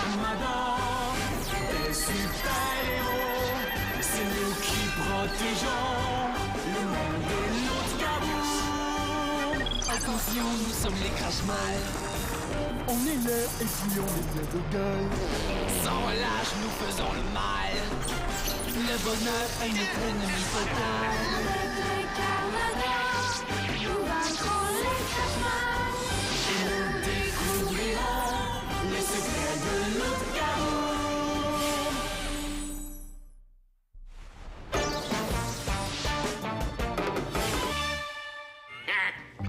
Carmador, des super-héros, c'est nous qui protégeons le monde de notre Loup-garou. Attention, nous sommes les Crash-Mal. On est là et puis on est bien de gueule. Sans relâche, nous faisons le mal. Le bonheur est notre ennemi total. Les Carmador, nous vaincrons les Crash-Mal. Et nous découvrirons les secrets de Loup-garou.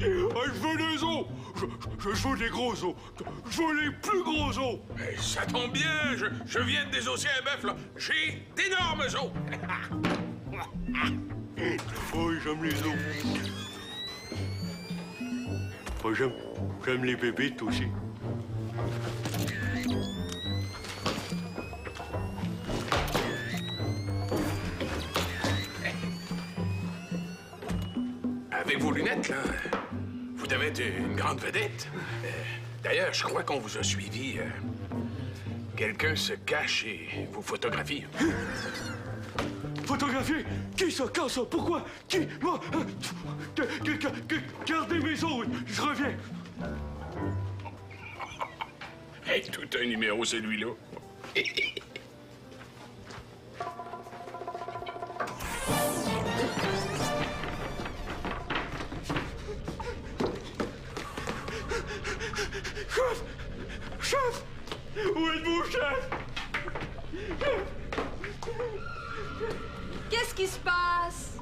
Je veux des os! Je veux des gros os! Je veux les plus gros os! Ça tombe bien, je viens de désosser un bœuf, là. J'ai d'énormes os. Oh, j'aime les os. Oh, j'aime les bébites aussi. Avec vos lunettes, là, vous devez être une grande vedette. D'ailleurs, je crois qu'on vous a suivi. Quelqu'un se cache et vous photographie. Photographier? Qui ça? Quand ça? Pourquoi? Qui? Moi? Gardez mes os, je reviens. Hey, tout un numéro, celui-là. Chef! Chef! Où êtes-vous, chef? Qu'est-ce qui se passe?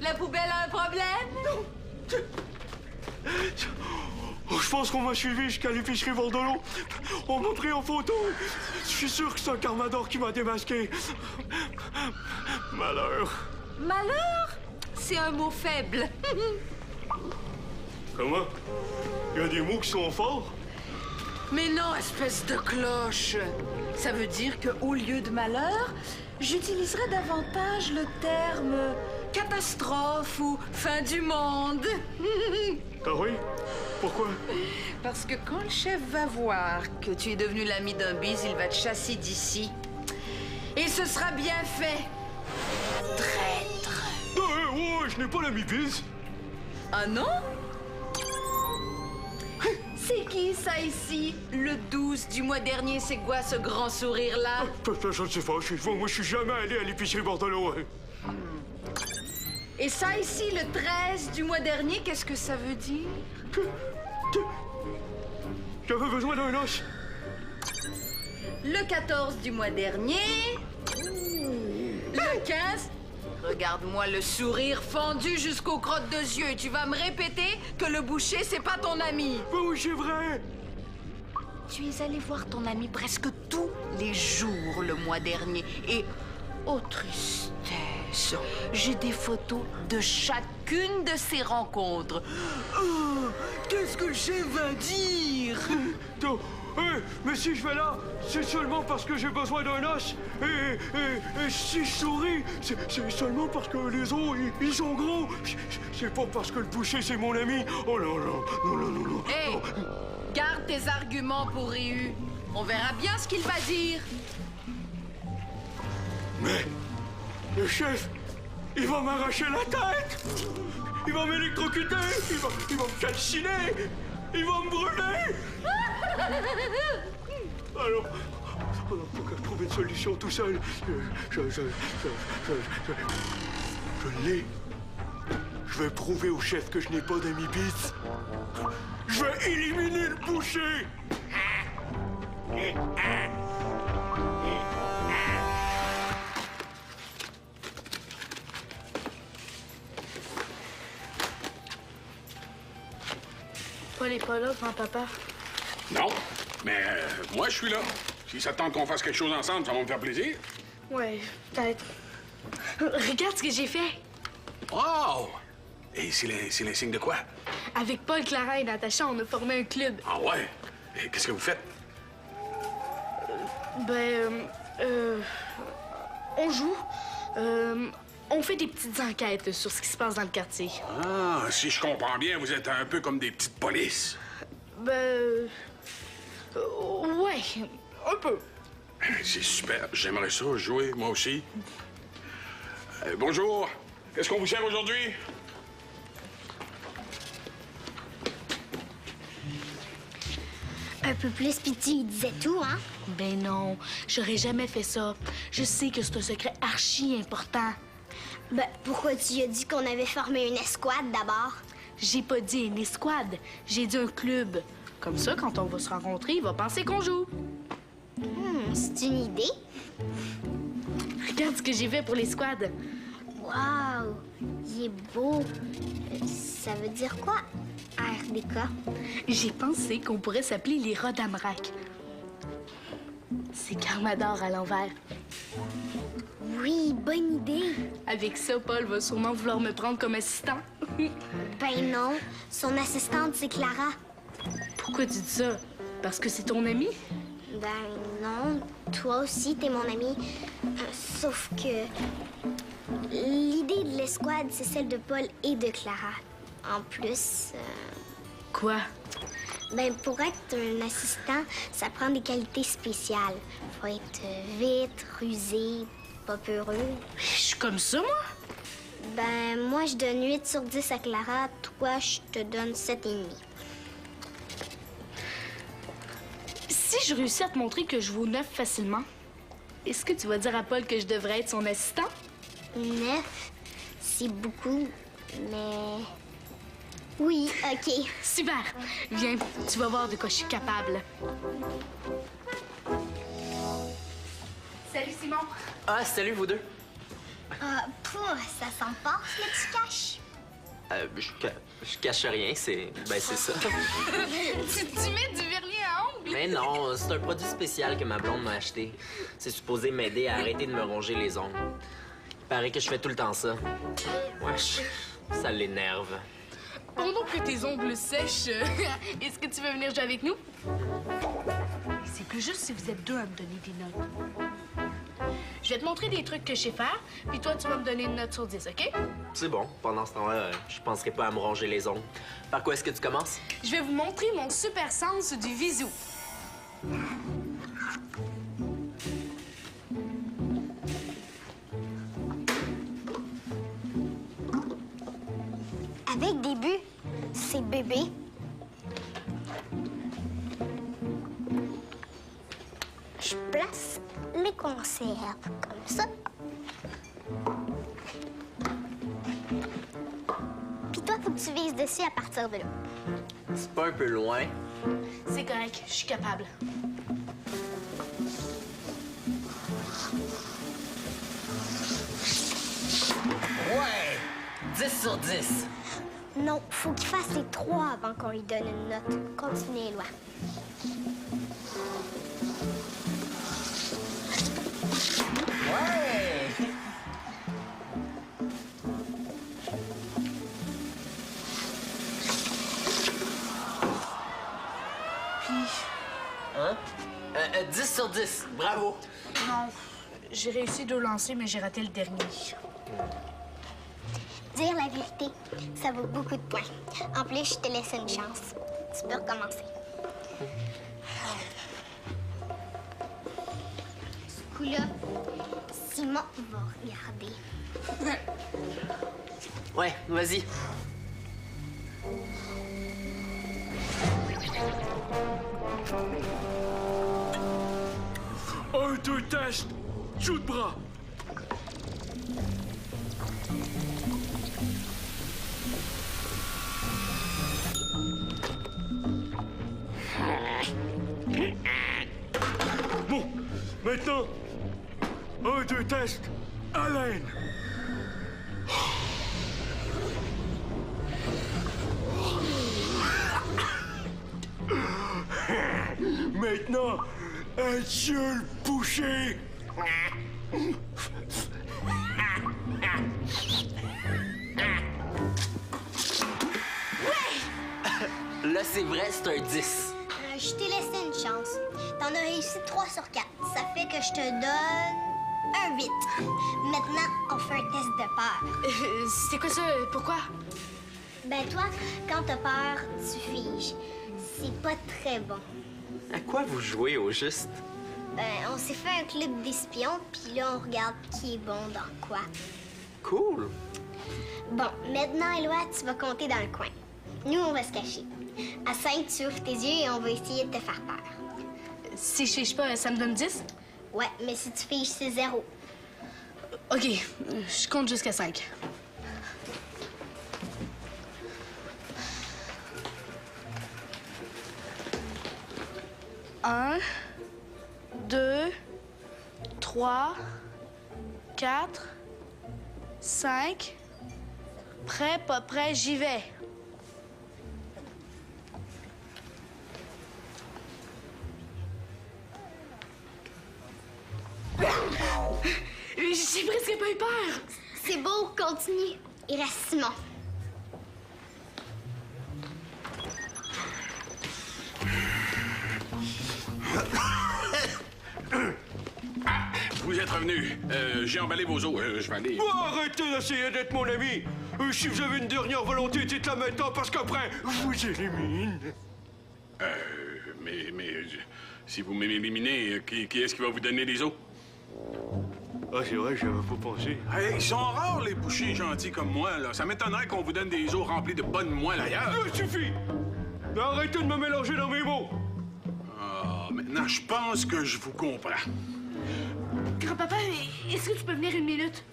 La poubelle a un problème? Oh, je pense qu'on m'a suivi jusqu'à l'épicerie Bordelot. On m'a pris en photo. Je suis sûr que c'est un Carmador qui m'a démasqué. Malheur. Malheur? C'est un mot faible. Comment? Il y a des mots qui sont forts? Mais non, espèce de cloche. Ça veut dire qu'au lieu de malheur, j'utiliserais davantage le terme catastrophe ou fin du monde. Ah oui? Pourquoi? Parce que quand le chef va voir que tu es devenu l'ami d'un bise, il va te chasser d'ici. Et ce sera bien fait. Traître. Ouais, je n'ai pas l'ami Biz. Ah non? C'est qui ça ici? Le 12 du mois dernier, c'est quoi ce grand sourire-là? Je ne sais pas, moi je suis jamais allé à l'épicerie Bordelot. Et ça ici, le 13 du mois dernier, qu'est-ce que ça veut dire? J'avais besoin d'un os. Le 14 du mois dernier. Le 15. Regarde-moi le sourire fendu jusqu'aux crottes de yeux et tu vas me répéter que le boucher, c'est pas ton ami. Oui, c'est vrai. Tu es allé voir ton ami presque tous les jours le mois dernier et... oh, tristesse! J'ai des photos de chacune de ces rencontres. Oh, qu'est-ce que le chef va dire? Mais si je vais là, c'est seulement parce que j'ai besoin d'un os. Et si je souris, c'est seulement parce que les os, ils sont gros. C'est pas parce que le boucher, c'est mon ami. Oh là là, non. Hé, garde tes arguments pour Ryu. On verra bien ce qu'il va dire. Mais le chef, il va m'arracher la tête. Il va m'électrocuter. Il va me calciner. Il va me brûler. Alors, faut que je trouve une solution tout seul. Je l'ai. Je vais prouver au chef que je n'ai pas d'amis bis. Je vais éliminer le boucher. Paul est pas là, grand-papa. Non, mais moi, je suis là. Si ça te tente qu'on fasse quelque chose ensemble, ça va me faire plaisir. Ouais, peut-être. Regarde ce que j'ai fait. Wow! Et c'est le signe de quoi? Avec Paul, Clara et Natacha, on a formé un club. Ah ouais? Et qu'est-ce que vous faites? On joue. On fait des petites enquêtes sur ce qui se passe dans le quartier. Ah, si je comprends bien, vous êtes un peu comme des petites polices. Ouais, un peu. C'est super. J'aimerais ça jouer, moi aussi. Bonjour. Qu'est-ce qu'on vous sert aujourd'hui? Un peu plus, puis tu disais tout, hein? Ben non, j'aurais jamais fait ça. Je sais que c'est un secret archi important. Ben, pourquoi tu as dit qu'on avait formé une escouade d'abord? J'ai pas dit une escouade, j'ai dit un club. Comme ça, quand on va se rencontrer, il va penser qu'on joue. C'est une idée. Regarde ce que j'ai fait pour l'escouade. Wow! Il est beau. Ça veut dire quoi, RDK? J'ai pensé qu'on pourrait s'appeler les rats d'Amrak. C'est Carmador à l'envers. Oui, bonne idée. Avec ça, Paul va sûrement vouloir me prendre comme assistant. Ben non, son assistante, c'est Clara. Pourquoi tu dis ça? Parce que c'est ton ami? Ben non, toi aussi, t'es mon ami. Sauf que l'idée de l'escouade, c'est celle de Paul et de Clara. En plus, Quoi? ben pour être un assistant, ça prend des qualités spéciales. Faut être vite, rusé, pas peureux. Je suis comme ça, moi? Ben moi, je donne 8 sur 10 à Clara. Toi, je te donne 7,5. Si je réussis à te montrer que je vaux 9 facilement, est-ce que tu vas dire à Paul que je devrais être son assistant? 9, c'est beaucoup, mais... Oui, OK. Super! Viens, tu vas voir de quoi je suis capable. Salut, Simon! Ah, salut, vous deux. Ça sent fort, ce que tu caches. Je cache rien, c'est ça. Tu mets du vernis à ongles? Mais non, c'est un produit spécial que ma blonde m'a acheté. C'est supposé m'aider à arrêter de me ronger les ongles. Il paraît que je fais tout le temps ça. Wesh, ça l'énerve. Pendant que tes ongles sèchent, est-ce que tu veux venir jouer avec nous? C'est plus juste si vous êtes deux à me donner des notes. Je vais te montrer des trucs que je sais faire, puis toi, tu vas me donner une note sur 10, OK? C'est bon, pendant ce temps-là, je penserai pas à me ronger les ongles. Par quoi est-ce que tu commences? Je vais vous montrer mon super sens du visu. Avec des buts, c'est bébé. Je place les conserves comme ça. Puis toi, faut que tu vises dessus à partir de là. C'est pas un peu loin? C'est correct, je suis capable. Ouais! 10 sur 10. Non, faut qu'il fasse les 3 avant qu'on lui donne une note. Continue, Éloi. Ouais! Hein? 10 sur 10. Bravo. Non, j'ai réussi 2 lancers, mais j'ai raté le dernier. Dire la vérité, ça vaut beaucoup de points. En plus, je te laisse une chance. Tu peux recommencer. Ce coup-là, Simon va regarder. Ouais, vas-y. Un, deux, test. Shoot de bras. Bon, maintenant, un, deux, test. Haleine. Maintenant, adieu le boucher. Là, c'est vrai, c'est un 10. Je t'ai laissé une chance. T'en as réussi 3 sur 4. Ça fait que je te donne un 8. Maintenant, on fait un test de peur. C'est quoi ça? Pourquoi? Ben toi, quand t'as peur, tu figes. C'est pas très bon. À quoi vous jouez au juste? Ben, on s'est fait un club d'espions, puis là, on regarde qui est bon dans quoi. Cool. Bon, maintenant, Éloi, tu vas compter dans le coin. Nous, on va se cacher. À 5, tu ouvres tes yeux et on va essayer de te faire peur. Si je fiche pas, ça me donne 10? Ouais, mais si tu fiches, c'est 0. OK, je compte jusqu'à 5. Un, 2, 3, 4, 5. Prêt, pas prêt, j'y vais. J'ai presque pas eu peur. C'est beau, continue. Il reste Simon. Vous êtes revenu. J'ai emballé vos os. Je vais aller... Oh, arrêtez d'essayer d'être mon ami. Si vous avez une dernière volonté, dites-la maintenant, parce qu'après, je vous élimine. Mais si vous m'éliminez, qui est-ce qui va vous donner les os? Ah, c'est vrai, j'avais pas pensé. Hey, ils sont rares, les bouchers gentils comme moi, là. Ça m'étonnerait qu'on vous donne des os remplis de bonnes moelle ailleurs. Ça suffit! Arrêtez de me mélanger dans mes mots! Ah, maintenant, je pense que je vous comprends. Grand-papa, est-ce que tu peux venir une minute?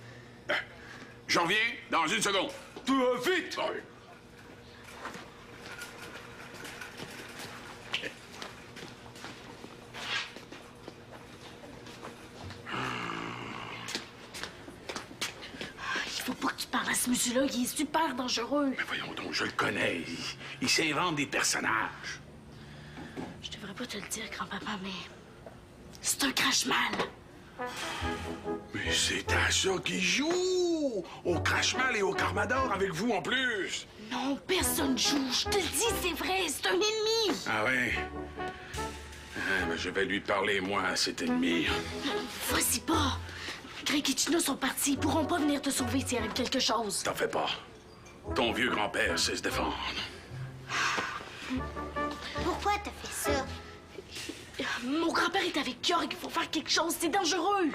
J'en reviens dans une seconde. Tu vas vite! Ouais. Il faut pas que tu parles à ce monsieur-là, il est super dangereux. Mais voyons donc, je le connais. Il s'invente des personnages. Je devrais pas te le dire, grand-papa, mais c'est un crache-mal. Mais c'est à ça qu'il joue! Au Crash-Mal et au Carmador avec vous en plus! Non, personne joue. Je te le dis, c'est vrai, c'est un ennemi. Ah ouais? Ah, ben, je vais lui parler, moi, à cet ennemi. Vas-y pas. Greg et Tina sont partis. Ils pourront pas venir te sauver s'il arrive quelque chose. T'en fais pas. Ton vieux grand-père sait se défendre. Pourquoi t'as fait ça? Mon grand-père est avec Georg. Il faut faire quelque chose. C'est dangereux.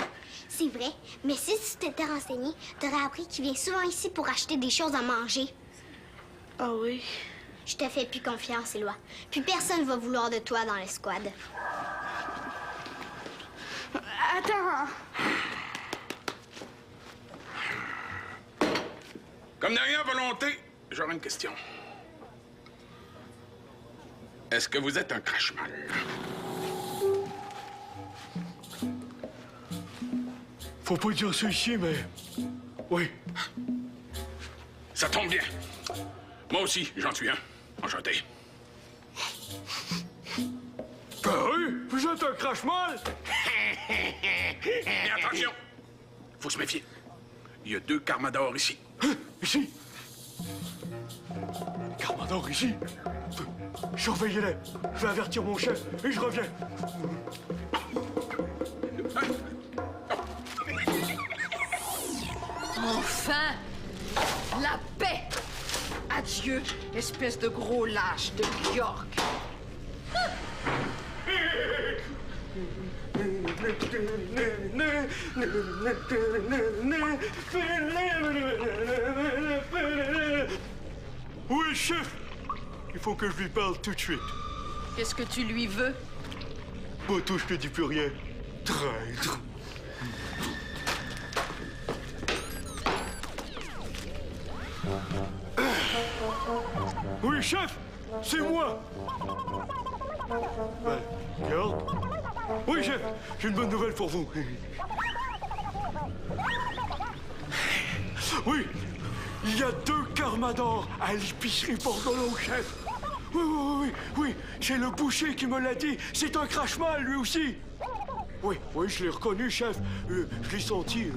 C'est vrai, mais si tu t'étais renseigné, t'aurais appris qu'il vient souvent ici pour acheter des choses à manger. Ah oui? Je te fais plus confiance, Éloi. Puis personne va vouloir de toi dans l'escouade. Attends. Comme dernière volonté, j'aurais une question. Est-ce que vous êtes un Crash-Mal? Faut pas dire ça ici, mais... Oui. Ça tombe bien. Moi aussi, j'en suis un. Enchanté. Ben oui, vous êtes un crache-mal! Mais attention! Faut se méfier. Il y a 2 Carmadors ici. Hein? Ici? Carmador, ici? Surveillez-les. Je vais avertir mon chef et je reviens. Enfin! La paix! Adieu, espèce de gros lâche de York. Oui, chef! Il faut que je lui parle tout de suite. Qu'est-ce que tu lui veux? Boto, je te dis plus rien. Traître. Oui, chef! C'est moi! Ben, regarde. Oui, chef! J'ai une bonne nouvelle pour vous. Oui! Il y a 2 Carmadors à l'épicerie Bordelot, chef! Oui, c'est le boucher qui me l'a dit. C'est un crache-mal, lui aussi. Oui, je l'ai reconnu, chef. Je l'ai senti.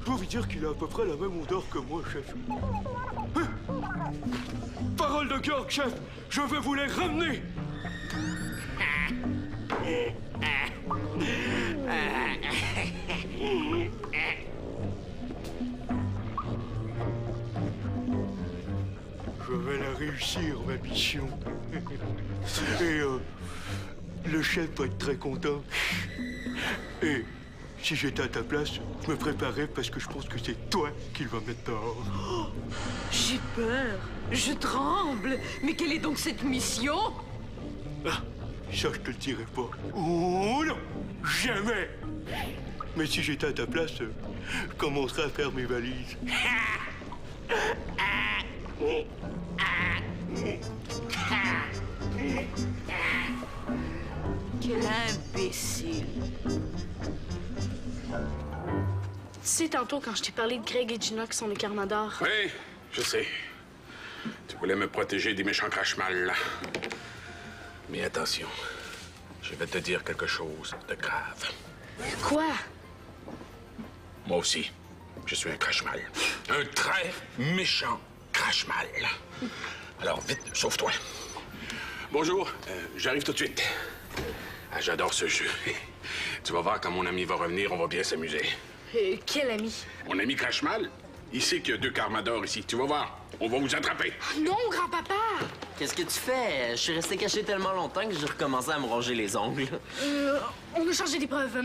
Je dois vous dire qu'il a à peu près la même odeur que moi, chef. Hein? Parole de Georg, chef. Je vais vous les ramener. Je vais la réussir ma mission. Et le chef va être très content. Et si j'étais à ta place, je me préparais parce que je pense que c'est toi qui va mettre dehors. Oh, j'ai peur. Je tremble. Mais quelle est donc cette mission? Ah, ça, je te le dirai pas. Oh non, jamais. Mais si j'étais à ta place, je commencerais à faire mes valises. Quel imbécile. Tu sais, tantôt, quand je t'ai parlé de Greg et Gina qui sont les Carmadors. Oui, je sais. Tu voulais me protéger des méchants crache-mal, là. Mais attention, je vais te dire quelque chose de grave. Quoi? Moi aussi, je suis un crache-mal. Un très méchant crache-mal. Alors, vite, sauve-toi. Bonjour, j'arrive tout de suite. Ah, j'adore ce jeu. Tu vas voir quand mon ami va revenir, on va bien s'amuser. Quel ami? Mon ami crache-mal, il sait qu'il y a 2 Carmadors ici. Tu vas voir, on va vous attraper. Non, grand-papa! Qu'est-ce que tu fais? Je suis resté caché tellement longtemps que j'ai recommencé à me ronger les ongles. On a changé d'épreuve.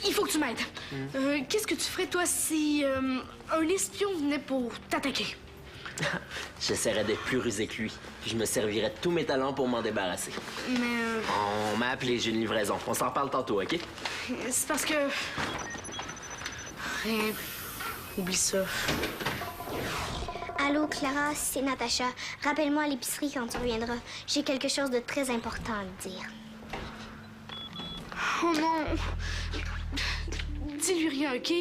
Il faut que tu m'aides. Qu'est-ce que tu ferais, toi, si un espion venait pour t'attaquer? J'essaierais d'être plus rusé que lui. Puis je me servirais de tous mes talents pour m'en débarrasser. Mais On m'a appelé, j'ai une livraison. On s'en reparle tantôt, OK? c'est parce que... Rien. Oublie ça. Allô, Clara, c'est Natacha. Rappelle-moi à l'épicerie quand tu reviendras. J'ai quelque chose de très important à te dire. Oh non! Dis-lui rien, OK?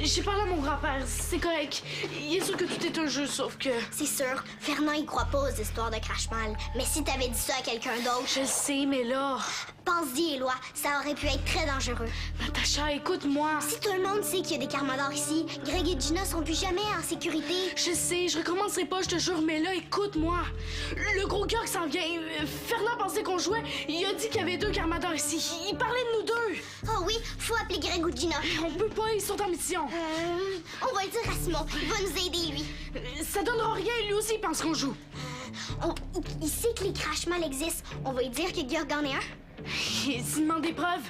J'ai parlé à mon grand-père, c'est correct. Il est sûr que tout est un jeu, sauf que... C'est sûr, Fernand, il croit pas aux histoires de crache-mal. Mais si t'avais dit ça à quelqu'un d'autre... Je sais, mais là... Pense-y, Éloi, ça aurait pu être très dangereux. Natacha, écoute-moi. Si tout le monde sait qu'il y a des Carmadors ici, Greg et Gina sont plus jamais en sécurité. Je sais, je recommencerai pas, je te jure, mais là, écoute-moi. Le gros gars qui s'en vient, Fernand pensait qu'on jouait. Il a dit qu'il y avait 2 Carmadors ici. Il parlait de nous 2. Oh oui, faut appeler Greg ou Gina. On peut pas, ils sont en mission. On va le dire à Simon, il va nous aider, lui. Ça donnera rien, lui aussi, il pense qu'on joue. Il sait que les crache-mal existent. On va lui dire que Georg en est un. S'il demande des preuves.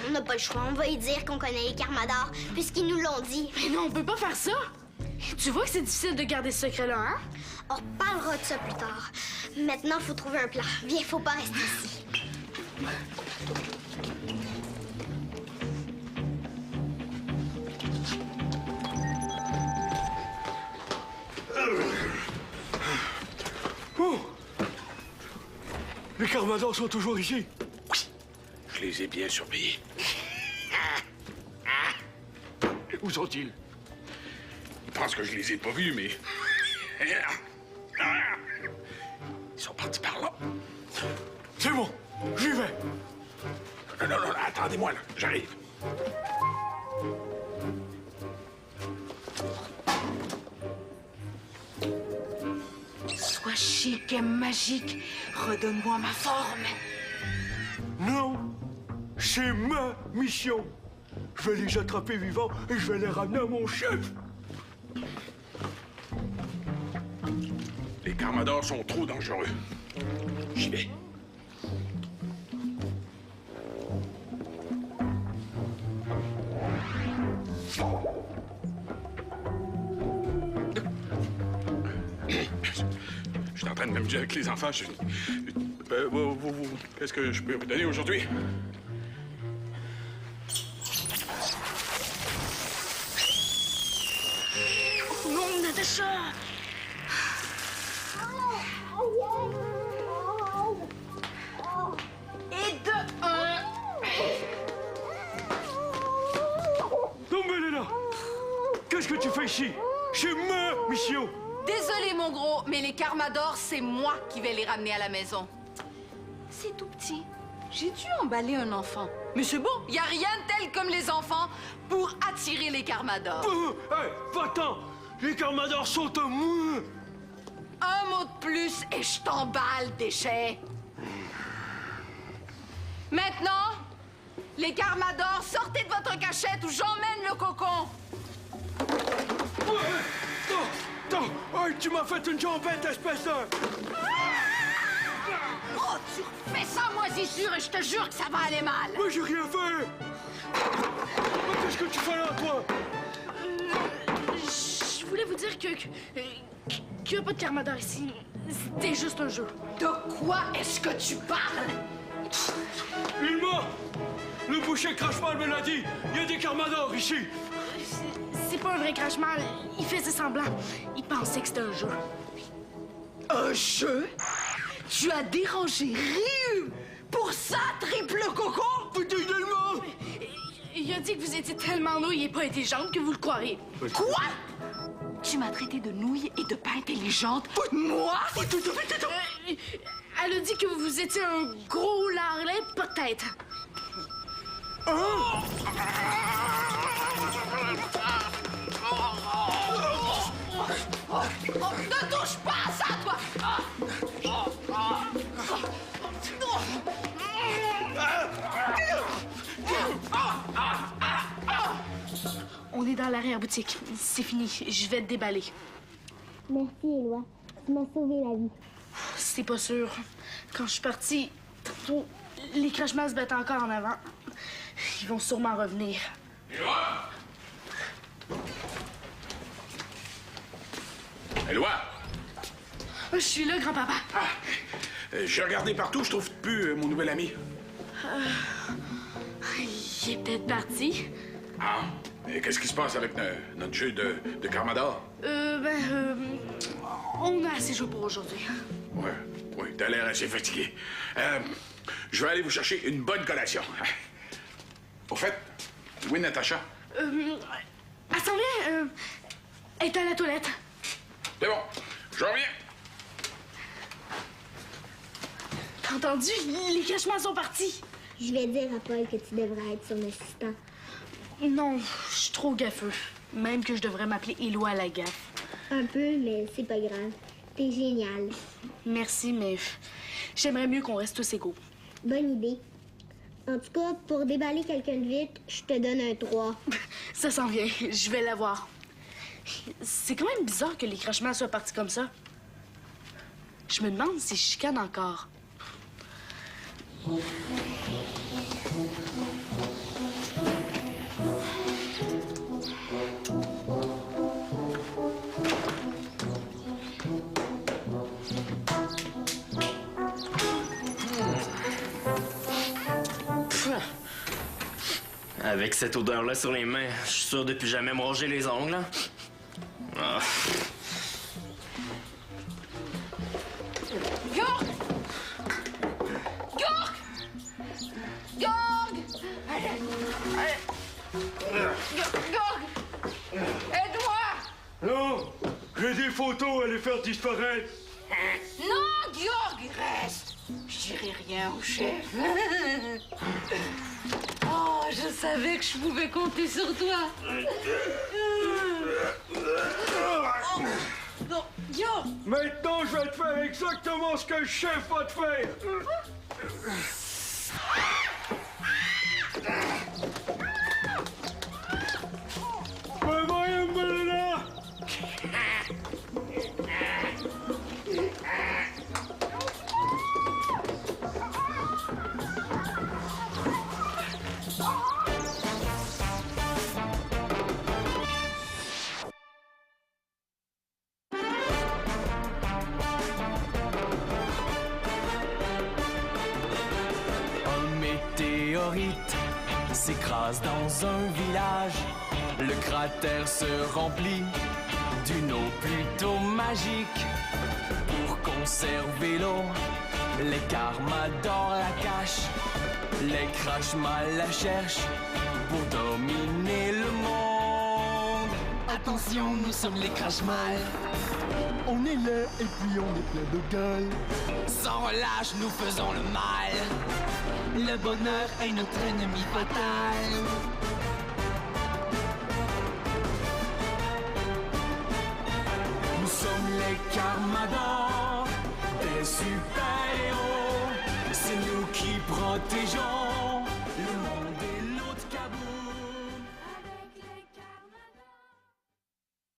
On n'a pas le choix, on va lui dire qu'on connaît les Carmadors, puisqu'ils nous l'ont dit. Mais non, on peut pas faire ça. Tu vois que c'est difficile de garder ce secret-là, hein? On reparlera de ça plus tard. Maintenant, faut trouver un plan. Viens, faut pas rester ici. Oh! Les Carmadors sont toujours ici. Je les ai bien surveillés. Où sont-ils? Ils pensent que je les ai pas vus, mais... Ils sont partis par là. C'est bon, j'y vais. Non, attendez-moi, là. J'arrive. Sois chic et magique. Redonne-moi ma forme. Non, c'est ma mission. Je vais les attraper vivants et je vais les ramener à mon chef. Les Carmadors sont trop dangereux. J'y vais. Je suis en train de m'amuser avec les enfants. Qu'est-ce que je peux vous donner aujourd'hui? Oh non, Natacha! Et de un. Non, mais Léna, qu'est-ce que tu fais ici? C'est ma mission. Désolé, mon gros, mais les Carmadors, c'est moi qui vais les ramener à la maison. C'est tout petit. J'ai dû emballer un enfant. Mais c'est bon, y a rien de tel comme les enfants pour attirer les Carmadors. Hey, va-t'en. Les Carmadors sont à moi. Un mot de plus et je t'emballe, déchet. Maintenant, les Carmadors, sortez de votre cachette ou j'emmène le cocon. Hey, tu m'as fait une jambette, espèce de... Oh, tu refais ça, moisissure, et je te jure que ça va aller mal! Mais j'ai rien fait! Mais qu'est-ce que tu fais là, toi? Je voulais vous dire qu'il n'y a pas de Carmador ici. C'était juste un jeu. De quoi est-ce que tu parles? Ilma! Le boucher Crashmal me l'a dit! Il y a des Carmador ici! C'est pas un vrai Crashmal. Il faisait semblant. Il pensait que c'était un jeu. Un jeu? Tu as dérangé Ryu! Pour ça, triple coco? Ilma! Il a dit que vous étiez tellement nouille et pas intelligente que vous le croiriez. Quoi? Tu m'as traité de nouille et de pas intelligente? Moi? Elle a dit que vous étiez un gros larlet, peut-être. Ne touche pas à ça, toi! On est dans l'arrière-boutique. C'est fini. Je vais te déballer. Merci, Éloi. Tu m'as sauvé la vie. C'est pas sûr. Quand je suis partie, tantôt, les Crashmals se battent encore en avant. Ils vont sûrement revenir. Éloi! Éloi! Je suis là, grand-papa. J'ai regardé partout, je trouve plus mon nouvel ami. Il est peut-être parti. Ah, et qu'est-ce qui se passe avec notre jeu de Carmador? On a assez joué pour aujourd'hui. Oui, t'as l'air assez fatigué. Je vais aller vous chercher une bonne collation. Au fait, où est Natacha? Elle s'en vient. Elle est à la toilette. C'est bon, je reviens. T'as entendu? Les Crashmals sont partis. Je vais dire à Paul que tu devrais être son assistant. Non, je suis trop gaffeux. Même que je devrais m'appeler Éloi la gaffe. Un peu, mais c'est pas grave. T'es génial. Merci, mais j'aimerais mieux qu'on reste tous égaux. Bonne idée. En tout cas, pour déballer quelqu'un de vite, je te donne un 3. Ça s'en vient. Je vais l'avoir. C'est quand même bizarre que les Crashmals soient partis comme ça. Je me demande s'ils chicanent encore. Avec cette odeur-là sur les mains, je suis sûr de plus jamais me ronger les ongles. Hein? Ah. York! York! York! York! Aide-moi! Non! J'ai des photos à les faire disparaître! Non, York, reste! Je dirai rien au chef. Oh, je savais que je pouvais compter sur toi. Oh, non, York! Maintenant, je vais te faire exactement ce que le chef va te faire! Mais voyons, Melina! S'écrase dans un village, le cratère se remplit d'une eau plutôt magique. Pour conserver l'eau, les Carmador la cachent, les Crashmals la cherchent pour dominer le monde. Attention, nous sommes les Crashmals. On est là et puis on est plein de gueule. Sans relâche, nous faisons le mal. Le bonheur est notre ennemi fatal. Nous sommes les Carmador, des super-héros. C'est nous qui protégeons